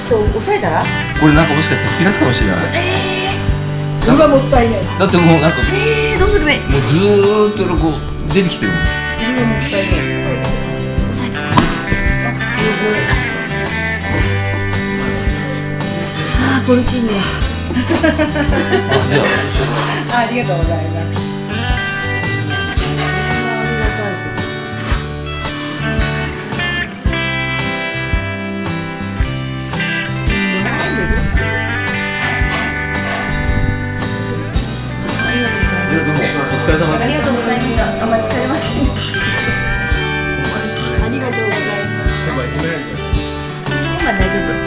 そう抑えたらこれなんかもしかして吹き出すかもしれない。それはもったいない。だってもうなんかもどうするべ。うずーっとこう出てきてるもん。それはもったいない。抑えた。ポルチーニや。じゃあありがとうございます。どうもお疲れ様です。ありがとうございました。あんまり疲れません。ありがとうございます。今大丈夫。